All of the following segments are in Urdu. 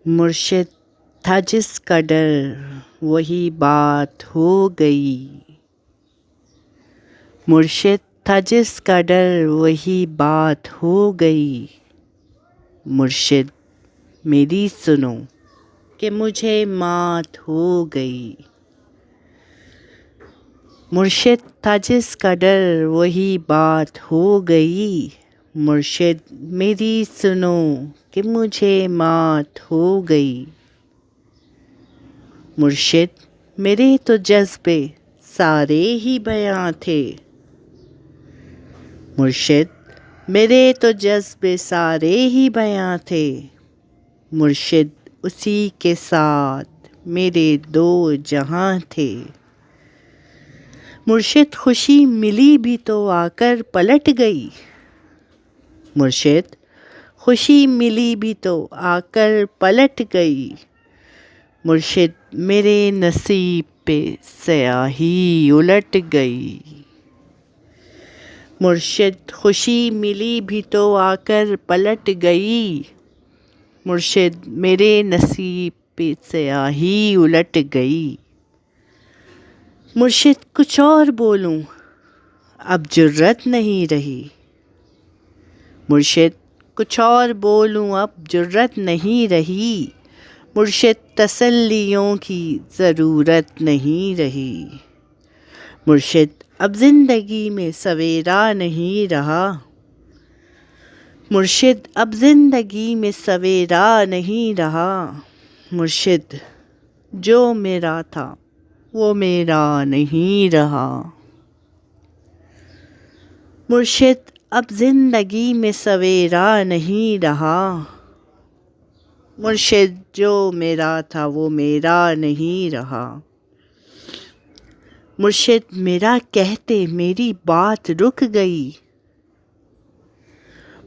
مرشد تھا جس کا ڈر وہی بات ہو گئی، مرشد تھا جس کا ڈر وہی بات ہو گئی، مرشد میری سنو کہ مجھے مات ہو گئی، مرشد تھا جس کا ڈر وہی بات ہو گئی، مرشد میری سنو کہ مجھے مات ہو گئی، مرشد میرے تو جذبے سارے ہی بیاں تھے، مرشد میرے تو جذبے سارے ہی بیاں تھے، مرشد اسی کے ساتھ میرے دو جہاں تھے، مرشد خوشی ملی بھی تو آ کر پلٹ گئی، مرشد خوشی ملی بھی تو آ کر پلٹ گئی، مرشد میرے نصیب پہ سیاہی الٹ گئی، مرشد خوشی ملی بھی تو آ کر پلٹ گئی، مرشد میرے نصیب پہ سیاہی الٹ گئی، مرشد کچھ اور بولوں اب جرأت نہیں رہی، مرشد کچھ اور بولوں اب جرأت نہیں رہی، مرشد تسلیوں کی ضرورت نہیں رہی، مرشد اب زندگی میں سویرا نہیں رہا، مرشد اب زندگی میں سویرا نہیں رہا، مرشد جو میرا تھا وہ میرا نہیں رہا، مرشد اب زندگی میں سویرا نہیں رہا، مرشد جو میرا تھا وہ میرا نہیں رہا، مرشد میرا کہتے میری بات رک گئی،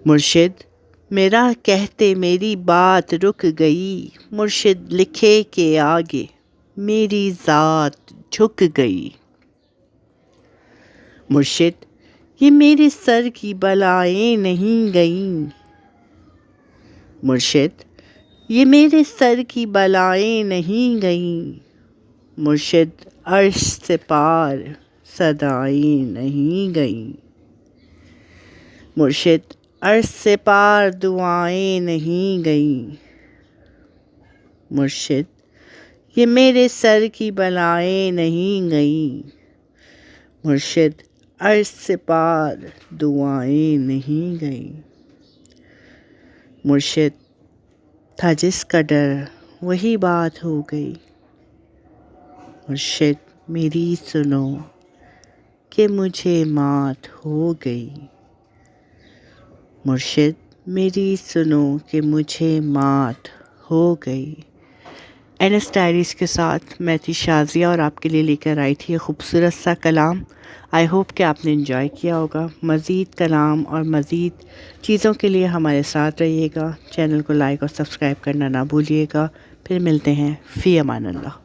مرشد میرا کہتے میری بات رک گئی، مرشد لکھے کے آگے میری ذات جھک گئی، مرشد یہ میرے سر کی بلائیں نہیں گئیں، مرشد یہ میرے سر کی بلائیں نہیں گئیں، مرشد عرش سے پار صدائیں نہیں گئیں، مرشد عرش سے پار دعائیں نہیں گئیں، مرشد یہ میرے سر کی بلائیں نہیں گئیں، مرشد عرش سے پار دعائیں نہیں گئیں، مرشد تھا جس کا ڈر وہی بات ہو گئی، مرشد میری سنو کہ مجھے مات ہو گئی، مرشد میری سنو کہ مجھے مات ہو گئی۔ NS ڈائریز کے ساتھ میں تھی شازیہ اور آپ کے لیے لے کر آئی تھی یہ خوبصورت سا کلام۔ آئی ہوپ کہ آپ نے انجوائے کیا ہوگا۔ مزید کلام اور مزید چیزوں کے لیے ہمارے ساتھ رہیے گا۔ چینل کو لائک اور سبسکرائب کرنا نہ بھولیے گا۔ پھر ملتے ہیں، فی امان اللہ۔